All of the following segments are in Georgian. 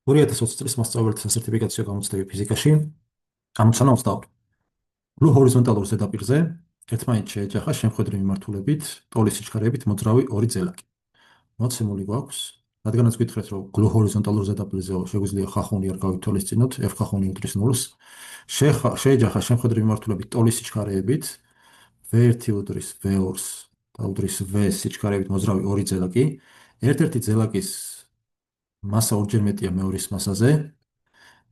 2020 წლის მასწავლებლთა სასერტიფიკაციო გამოცდები ფიზიკაში ამოცანა 22. ბლუ ჰორიზონტალურ ზედაპირზე ერთმანეთს შეეჯახა შემხედრული მიმართულებით ტოლის სიჩქარეებით მოძრავი ორი ძელაკი. მოცემული გვაქვს, რადგანაც გითხრეთ, რომ ბლუ ჰორიზონტალურ ზედაპირზე შეგვიძლია ხახუნი არ გავითვალისწინოთ, f ხახუნი უდრის 0-ს, შეეჯახა შემხედრული მიმართულებით ტოლის სიჩქარეებით v1 უდრის v2-ს და უდრის v-ს სიჩქარეებით მოძრავი ორი ძელაკი. ერთ-ერთი ძელაკის მასა ორჯერ მეტია მეორის მასაზე.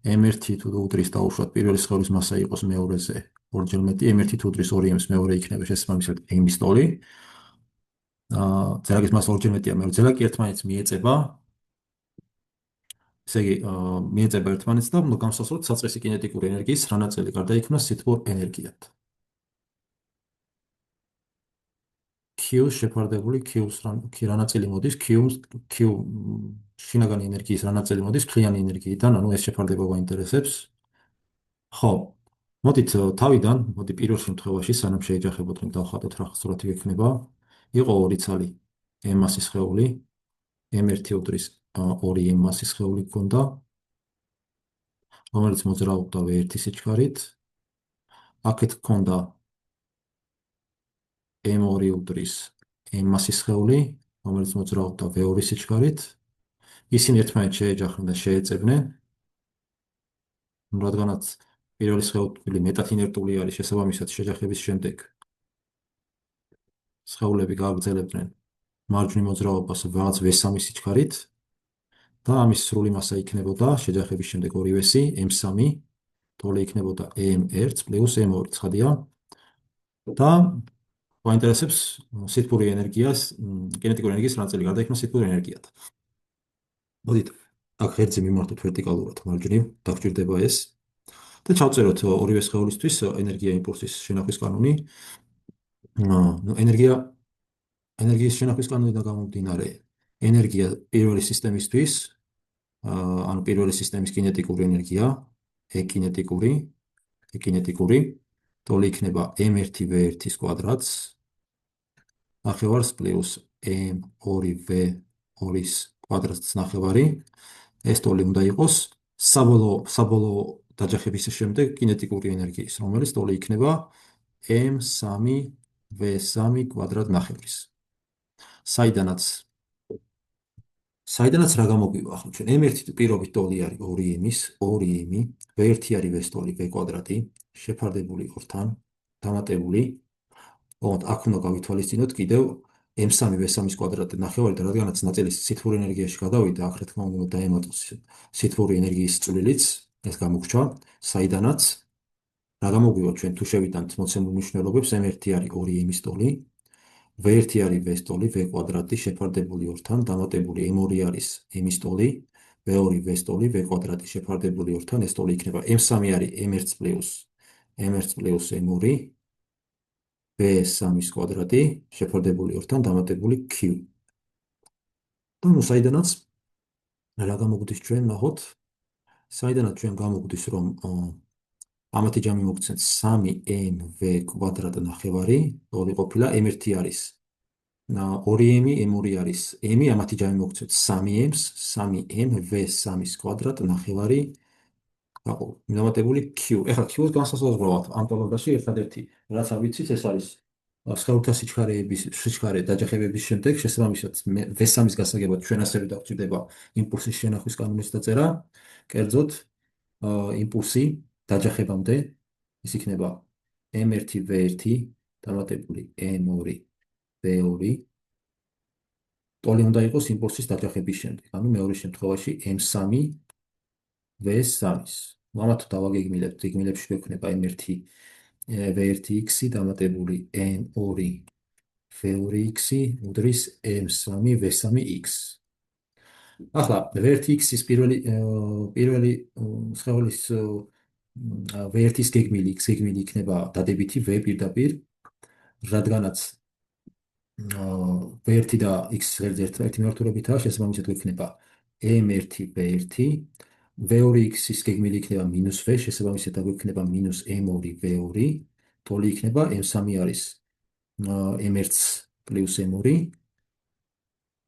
m1 თუ უდრის დაუშვათ პირველი სხეულის მასა იყოს მეორეზე ორჯერ მეტი, m1 თუ უდრის 2m-ს მეორე იქნება შესაბამისად m-ის ტოლი. ძელაკის მასა ორჯერ მეტია მეორე ძელაკი ერთმანეთს მიეწება. ესე იგი, მიეწება ერთმანეთს და გამოსასწოროთ საწყისი კინეტიკური ენერგიის რა ნაწილი გარდაიქმნა სითბურ ენერგიად. Q შეფარდებული Q-ს რა ნაწილი მოდის, Q შინაგანი ენერგიის რა ნაწილი მოდის ფრიანი ენერგიიდან, ანუ ეს შეფარდება გვაინტერესებს. ხო, მოდით თავიდან, პირველ შემთხვევაში, სანამ შეეჯახებოთ, დავხატოთ რა სურათი გექნება. იყო ორი ცალი m მასის სხეული, m1 უდრის 2m მასის სხეული გქონდა, რომელიც მოძრაობდა v1 სიჩქარით. აქეთ გქონდა m2 უდრის m მასის სხეული, რომელიც მოძრაობდა v2 სიჩქარით. ისინი ერთმანეთს შეეჯახნენ და შეეწებნენ. რადგანაც პირველი სხეული მეტად ინერტული არის, შესაბამისად შეჯახების შემდეგ სხეულები გააგრძელებდნენ მარჯვნივ მოძრაობას რაღაც v3 სიჩქარით და ამის სრული მასა იქნებოდა შეჯახების შემდეგ ორივესი m3, ტოლი იქნებოდა m1 პლუს m2, ცხადია? და გვაინტერესებს სითბური ენერგიას, კინეტიკური ენერგიის რა ნაწილი გარდაიქმნა სითბურ ენერგიად. მოდით აქ ღერძზე მიმართოთ ვერტიკალურად მარჯვნივ, დაგჭირდება ეს და ჩავწეროთ ორივე სხეულისთვის ენერგია იმპულსის შენახვის კანონი. ენერგიის შენახვის კანონიდან გამომდინარე, ენერგია პირველი სისტემისთვის, ანუ პირველი სისტემის კინეტიკური ენერგია, ეკინეტიკური, ტოლი იქნება m1v1-ის კვადრატს ნახევარს პლუს m2v2-ის კვადრატს ნახევარი. ეს ტოლი უნდა იყოს საბოლოო დაჯახების შემდეგ კინეტიკური ენერგიის, რომელიც ტოლი იქნება m3v3 კვადრატ ნახევრის. საიდანაც რა გამოგვივა ახლა ჩვენ m1 პირობით ტოლი არის 2m-ის, 2m, v1 არის v-ს ტოლი v კვადრატი, შეფარდებული ორთან, დამატებული. ოღონდ აქ უნდა გავითვალისწინოთ კიდევ m3 v3-ის კვადრატი ნახევარი და რადგანაც ნაწილი სითბურ ენერგიაში გადავიდა, აქ რა თქმა უნდა დაემატოს სითბური ენერგიის წვლილიც, ეს გამოგვჩა, საიდანაც რა გამოგვივა ჩვენ თუ შევიტანთ მოცემულ მნიშვნელობებს, m1 არის 2m-ის ტოლი, v1 არის v-ს ტოლი v კვადრატი შეფარდებული ორთან, დამატებული m2 არის m-ის ტოლი, v2 v-ს ტოლი v კვადრატი შეფარდებული ორთან, ეს ტოლი იქნება m3 არის m1 პლუს m2 v3-ის კვადრატი შეფარდებული ორთან, დამატებული q. და ნუ საიდანაც რა გამოგვდის ჩვენ, ნახოთ. საიდანაც ჩვენ გამოგვდის, რომ ამათი ჯამი მოგცემთ 3mv კვადრატ ნახევარი, ტოლი ყოფილა m1 არის 2m, m2 არის m, ამათი ჯამი მოგცემთ 3m-ს, 3m v3-ის კვადრატ ნახევარი დამატებული q. ეხლა q-ს განსაზღვრავად ამ ტოლობაში ერთადერთი რაც ავიცით, ეს არის სხეულთა სიჩქარე დაჯახებების შემდეგ, შესაბამისად v3-ის გასაგებად ჩვენ ასევე დავჭირდება იმპულსის შენახვის კანონის დაწერა. კერძოდ იმპულსი დაჯახებამდე ის იქნება m1 v1 დამატებული m2 v2. ტოლი უნდა იყოს იმპულსის დაჯახების შემდეგ, ანუ მეორე შემთხვევაში m3 v3-ის. ამათ დავაგეგმილებთ, გეგმილებში გვექნება m1 v1x დამატებული m2 v2x უდრის m3 v3x. ახლა v1x-ის პირველი სხეულის v1-ის გეგმილი იქნება დადებითი v პირდაპირ, რადგანაც v1 და x ღერძი ერთმანეთი მიმართულებითაა, შესაბამისად გვექნება m1 v1, v2x-ის გეგმილი იქნება -v, შესაბამისად გვექნება -m2 v2, ტოლი იქნება m3 არის m1 პლუს m2,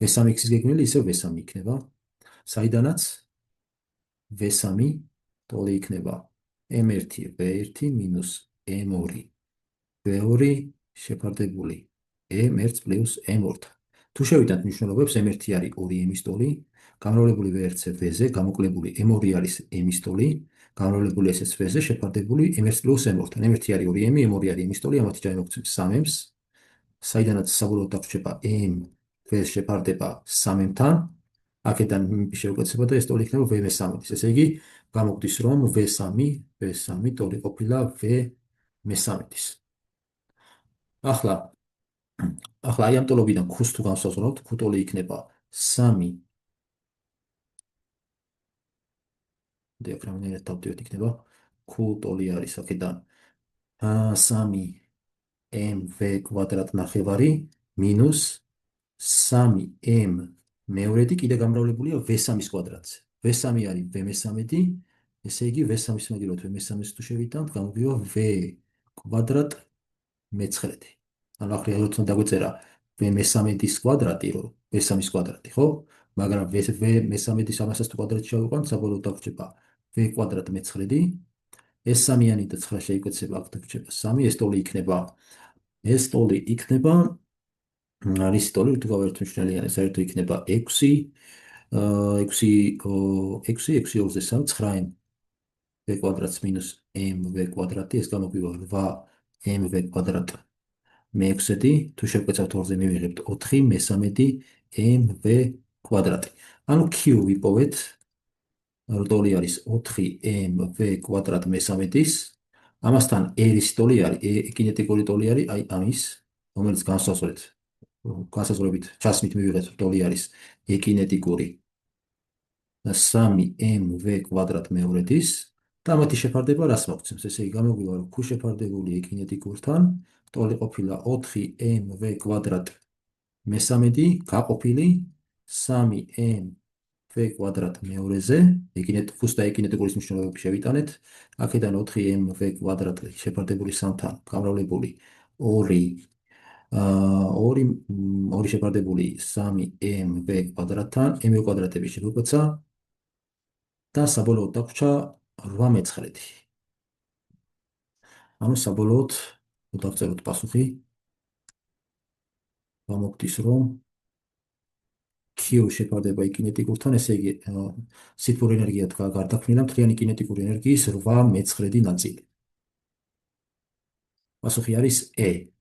v3x-ის გეგმილი ისევ v3 იქნება. საიდანაც V3 ტოლი იქნება M1 V1 მინუს M2 V2 შეფარდებული M1 პლუს M2-თან. თუ შევიტანთ მნიშვნელობებს, M1 არის 2M-ის ტოლი, გამრავლებული V1-ზე V-ზე, გამოკლებული M2 არის M-ის ტოლი, გამრავლებული ესეც V-ზე, შეფარდებული M1 პლუს M2-თან. M1 არის 2M, M2 არის M-ის ტოლი, ამათი ჯამი მოგცემს 3M-ს, საიდანაც საბოლოოდ დაგვრჩება M V-ს შეფარდება 3M-თან, აქედან შევკეცება და ეს ტოლი იქნება V3-ის. ესე იგი, გამოგვდის, რომ V3 ტოლი ყოფილა V3-ის. ახლა აი ამ ტოლობიდან Q-ს თუ განსაზღვრავთ, Q ტოლი იქნება 3 დიაგრამიდან დავდივართ, იქნება Q ტოლი არის აქედან 3mv კვადრატ ნახევარი მინუს 3m მეორედი კიდე გამრავლებულია V3-ის კვადრატზე. V3 არის V13, ესე იგი V3-ის მაგილოთ V13-ს თუ შევიტანთ, გამოგვივა V კვადრატ მეცხრედი. ანუ ახლა როცა დაგვეწერა V13-ის კვადრატი, V3-ის კვადრატი, ხო? მაგრამ V13-ის ამასაც თუ კვადრატში შევიყვანთ, საბოლოოდ დაგვრჩება V კვადრატ მეცხრედი. ეს 3-იანი და 9 შეიკვეცება, აქ დაგვრჩება 3, ეს ტოლი იქნება არის ტოლი თუ გავერთო მნიშვნელიანი, საერთოდ იქნება 6 6 2-ზე 3 9m V კვადრატს მინუს mv კვადრატი, ეს გამოგვივა 8mv კვადრატ მე-6, თუ შევკეცავთ 2-ზე მივიღებთ 4 მე-13 mv კვადრატი. ანუ Q ვიპოვეთ, ტოლი არის 4mv კვადრატ მე-13-ის, ამასთან R-ის ტოლი არის, კინეტიკური ტოლი არის აი ამის, რომელიც განსაზღვრებით ჩასმით მივიღეთ, ტოლი არის კინეტიკური 3mv კვადრატ მეორედის და ამათი შეფარდება რას მოგცემს? ესე იგი, გამოგვივა, რომ Q შეფარდებული კინეტიკურთან, ტოლი ყოფილა 4mv კვადრატ მე-13 გაყოფილი 3mv კვადრატ მეორეზე, Q-ს და კინეტიკურის მნიშვნელობები შევიტანეთ, აქედან 4mv კვადრატ შეფარდებული 3-თან გამრავლებული 2 შეფარდებული 3mv კვადრატთან, mv კვადრატები შევიკვეცა და საბოლოოდ დაგვრჩა 8 მეცხრედი. ანუ საბოლოოდ დავწეროთ პასუხი, გამოგდის, რომ Q შეფარდება კინეტიკურთან, ესე იგი სითბური ენერგია გარდაქმნილა მთლიანი კინეტიკური ენერგიის 8 მეცხრედი ნაწილი. პასუხი არის E.